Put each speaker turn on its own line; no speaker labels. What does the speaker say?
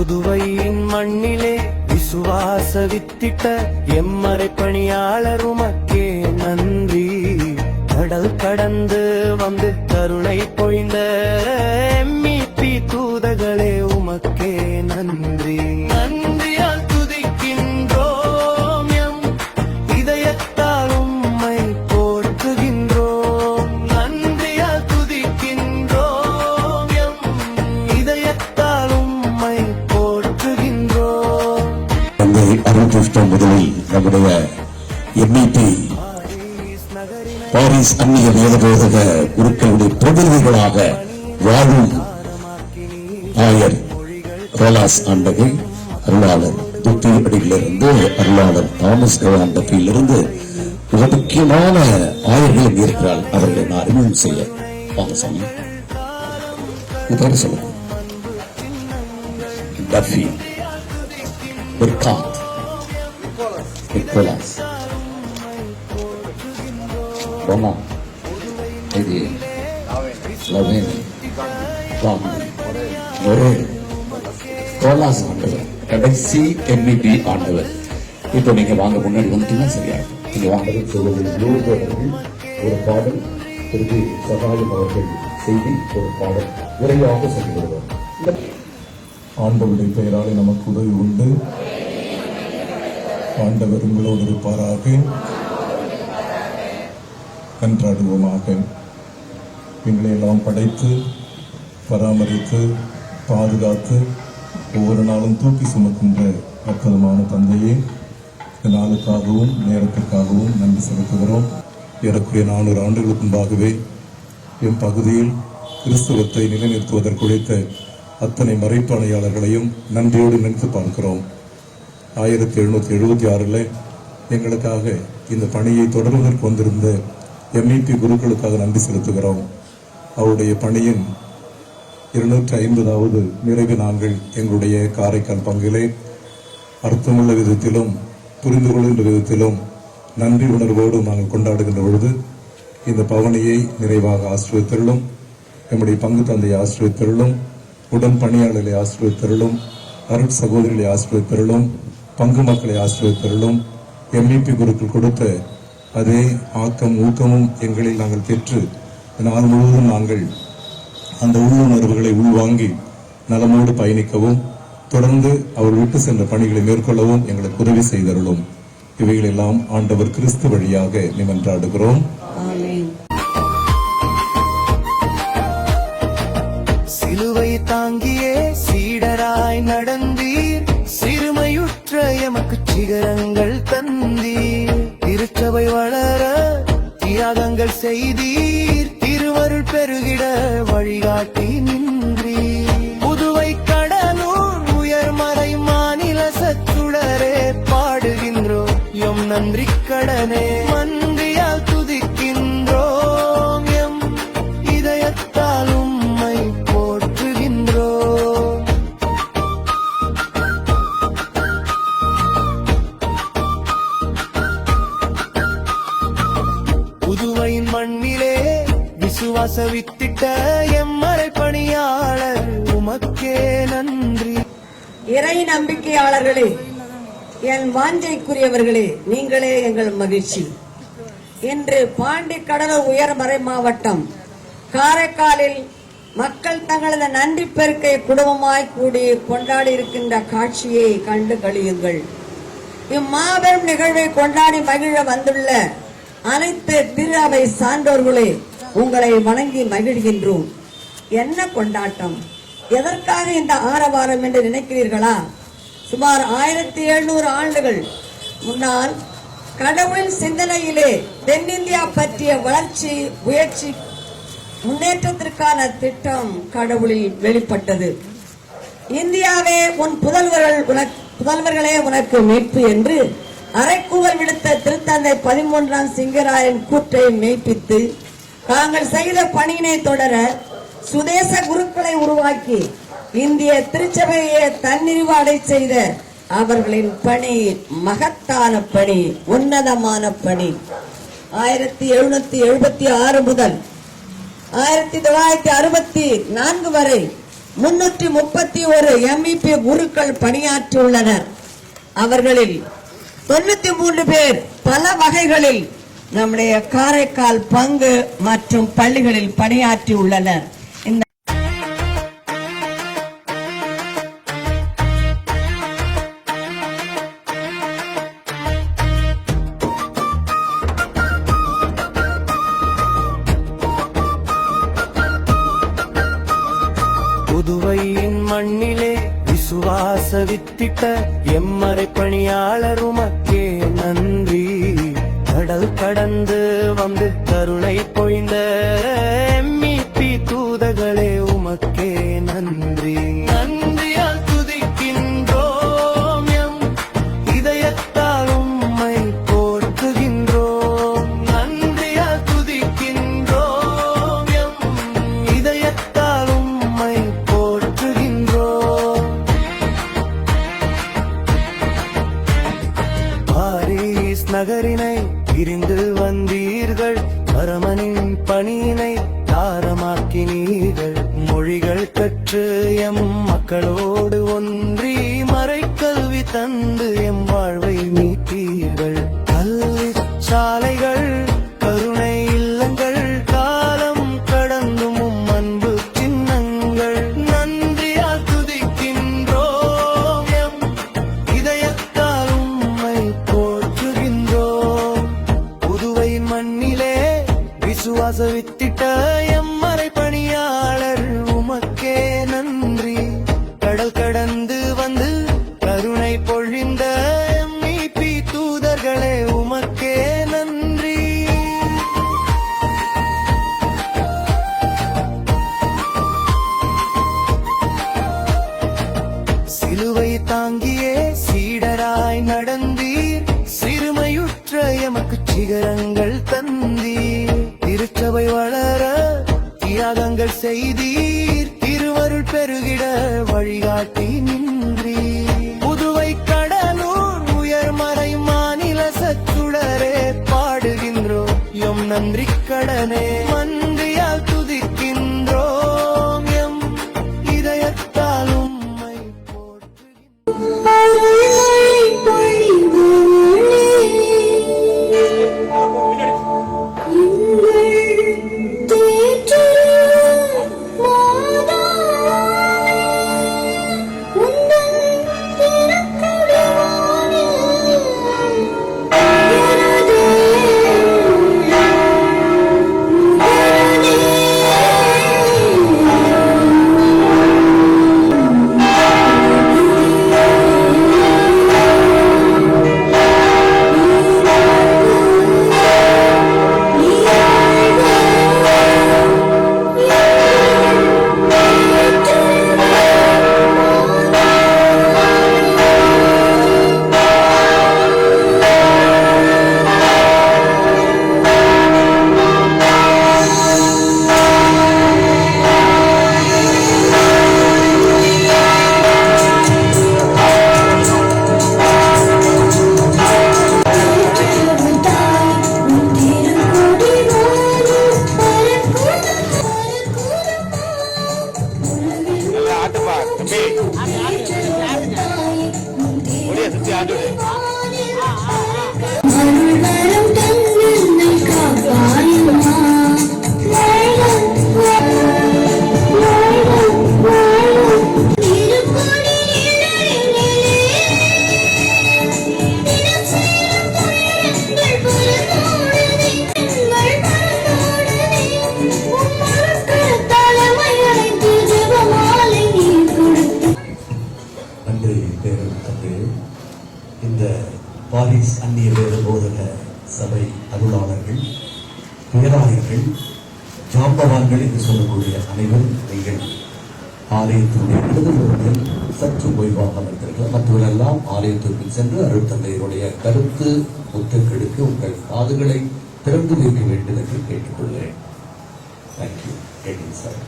புதுவையின் மண்ணிலே விசுவாச வித்திட்ட எம்மறை பணியாளர் உமக்கே நன்றி. கடல் கடந்து வந்து கருணை பொழிந்த எம்மிபி தூதர்களே உமக்கே நன்றி. நன்றியால் துதிக்கின்றோம், எம் இதயத்தால் உம்மை போற்றுகின்றோம். நன்றியால் துதிக்கின்றோம், எம் இதயத்தால் உம்மை போற்றுகின்றோம்.
1969 முதலில் நம்முடைய எம்இபி பாரிஸ் அந்நிய வேதபோதக குருக்களுடைய பிரதிநிதிகளாக வாழும் ஆயர் கோலாஸ் ஆண்டகை, அருளாளர் துப்பி அடியிலிருந்து அருளாளர் தாமஸ் ஆண்டகையிலிருந்து மிக முக்கியமான ஆயர்கள் இருக்கிறார். அவர்களை நான் அறிமுகம் செய்ய வாங்க சாமி. சொல்லுங்க. டஃபி, பிர்காத், நிக்கோலாஸ், ரோமா, கோலாஸ் ஆண்டவர், கடைசி எம்இபி ஆண்டவர். இப்போ நீங்க வாங்க, முன்னாடி வந்துட்டீங்கன்னா சரியா நீங்க வாங்க. ஒரு பாடல் திருப்பி சகாயம் அவர்கள் செய்தி ஒரு பாடல் விரைவாக சொல்லிவிடுவோம்.
ஆண்டவருடைய பெயராலே நமக்கு உதவி உண்டு. ஆண்டவர் உங்களோடு இருப்பாராக. கன்றாடுவோமாக. எங்களை எல்லாம் படைத்து பராமரித்து பாதுகாத்து ஒவ்வொரு நாளும் தூக்கி சுமக்கின்ற அற்புதமான தந்தையே, இந்த நாளுக்காகவும் நேரத்திற்காகவும் நன்றி செலுத்துகிறோம். ஏறக்குறைய 400 ஆண்டுகளுக்கு முன்பாகவே எம் பகுதியில் கிறிஸ்தவத்தை நிலைநிறுத்துவதற்கு உழைத்த அத்தனை மறைப்பணியாளர்களையும் நன்றியோடு நினைத்து பார்க்கிறோம். 1776 எங்களுக்காக இந்த பணியை தொடர்வதற்கு வந்திருந்த எம்இபி குருக்களுக்காக நன்றி செலுத்துகிறோம். அவருடைய பணியின் 250வது நிறைவு நாங்கள் எங்களுடைய காரைக்கால் பங்கிலே அர்த்தமுள்ள விதத்திலும் புரிந்து கொள்கின்ற விதத்திலும் நன்றி உணர்வோடு நாங்கள் கொண்டாடுகின்ற பொழுது இந்த பவனியை நிறைவாக ஆசிரியத்தருளும், நம்முடைய பங்கு தந்தையை ஆசிரியத்தருளும், உடன் பணியாளர்களை ஆசிரியத்தருளும், அருட் சகோதரிகளை ஆசிரியத்தருளும், பங்கு மக்களை ஆசிரியத்தருளும். எம்இபி குருக்கள் கொடுத்த அதே ஆக்கம் ஊக்கமும் எங்களில் நாங்கள் பெற்று நாள் முழுவதும் நாங்கள் அந்த உள்ளுணர்வுகளை உள்வாங்கி நலமோடு பயணிக்கவும் தொடர்ந்து அவர் விட்டு சென்ற பணிகளை மேற்கொள்ளவும் எங்களுக்கு உதவி செய்தருளும். இவைகளெல்லாம் ஆண்டவர் கிறிஸ்து வழியாக நிமன்றாடுகிறோம்.
சிலுவை தாங்கியே சீடராய் நடந்தீர், சிறுமையுற்ற எமக்கு சிகரங்கள் தந்தீர். திருச்சபை வளர தியாகங்கள் செய்தீர், திருவருள் பெருகிட வழிகாட்டி நின்றீர். புதுவை கடலூர் உயர்மறை மாநில சச்சுடரே பாடுகின்றோம் எம் நன்றி கடனே. மன்றியால் துதிக்கின்றோம், எம் இதயத்தால் உம்மை போற்றுகின்றோம். புதுவையின் மண்ணிலே விசுவாச வித்திட்ட எம்மறை பணியாளர் உமக்கே நன்றி.
இறை நம்பிக்கையாளர்களே, என் வாஞ்சைக்குரியவர்களே, நீங்களே எங்கள் மகிழ்ச்சி. இன்று பாண்டிக்கடலூர் உயர்மறை மாவட்டம் காரைக்காலில் மக்கள் தங்களது நன்றி பெருக்கை குடும்பமாய் கூடி கொண்டாடி இருக்கின்ற காட்சியை கண்டு கழியுங்கள். இம்மாபெரும் நிகழ்வை கொண்டாடி மகிழ வந்துள்ள அனைத்து திரு அவை சான்றோர்களே, உங்களை வணங்கி மகிழ்கின்றோம். என்ன கொண்டாட்டம், எதற்காக இந்த ஆரவாரம் என்று நினைக்கிறீர்களா? சுமார் 1700 ஆண்டுகள் முன்னால் கடவுளின் சிந்தனையிலே தென்னிந்தியா பற்றிய வளர்ச்சி முயற்சி முன்னேற்றத்திற்கான திட்டம் கடவுளில் வெளிப்பட்டது. இந்தியாவே உன் புதல்வர்களே உனக்கு மீட்பு என்று அரைக்கூவல் விடுத்த திருத்தந்தை 13ஆம் சிங்கராயன் கூற்றை மெய்ப்பித்து தாங்கள் செய்த பணியினை தொடர சுதேச குருக்களை உருவாக்கி இந்திய திருச்சபையை தன்னிறைவு அடை செய்த அவர்களின் பணி மகத்தான பணி, உன்னதமான பணி. 1776 முதல் 1964 வரை 331 MEP குருக்கள் பணியாற்றியுள்ளனர். அவர்களில் 93 பேர் பல வகைகளில் நம்முடைய காரைக்கால் பங்கு மற்றும் பள்ளிகளில் பணியாற்றியுள்ளனர். இந்த
புதுவையின் மண்ணிலே விசுவாச வித்திட்ட எம்மறை பணியாளர் உமக்கே நன்றி. கடல் கடந்து வந்து கருணை பொய்ந்த MEP தூதர்களே உமக்கே நன்றி. நன்றியால் துதிக்கின்றோம், எம் இதயத்தால் உம்மை போற்றுகின்றோம். நன்றியால் துதிக்கின்றோம், எம் இதயத்தால் உம்மை போற்றுகின்றோம். பாரிஸ் நகரினை பிரிந்து வந்தீர்கள், பரமனின் பணியினை தாரமாக்கினீர்கள். மொழிகள் கற்று எம் மக்களோடு ஒன்றி மறைக்கல்வி தந்து எம் வாழ்வை மீட்டீர்கள். கல்வி சாலைகள், கருணை இல்லங்கள், காலம் கடந்தும் உம் அன்பு சின்னங்கள். நன்றியால் துதிக்கின்றோம், எம் இதயத்தால் உம்மை போற்றுகின்றோம். புதுவையின் மண்ணிலே விசுவாச வித்திட்ட எம்மறை பணியாளர் உமக்கே நன்றி. கடல் கடந்து வந்து கருணை பொழிந்த MEP தூதர்களே உமக்கே நன்றி. சிலுவை தாங்கியே சீடராய் நடந்தீர், சிறுமையுற்ற எமக்கு சிகரங்கள் தந்தீர். திருச்சபை வளர தியாகங்கள் செய்தீர், திருவருள் பெருகிட வழிகாட்டி நின்றீர். புதுவை கடலூர் உயர்மறை மாநில சச்சுடரே பாடுகின்றோம் எம் நன்றி கடனே. மன்றியால் துதிக்கின்றோம், எம் இதயத்தால் உம்மை போற்றுகின்றோம்.
இந்த பாரிஸ் அந்நிய வேத போதக சபை அருளாளர்கள், பேராயர்கள், ஜாம்பவான்கள் என்று சொல்லக்கூடிய அனைவரும் நீங்கள் ஆலயத்தினுடைய இடதுபுறத்தில் சற்று ஓய்வாக அமர்ந்திருக்கலாம். மற்றவரெல்லாம் ஆலயத்திற்கு சென்று அருட்தந்தையருடைய கருத்து முத்துக்களுக்கு உங்கள் காதுகளை திறந்து வைக்க வேண்டும் என்று கேட்டுக்கொள்கிறேன். தேங்க்யூ. சார்.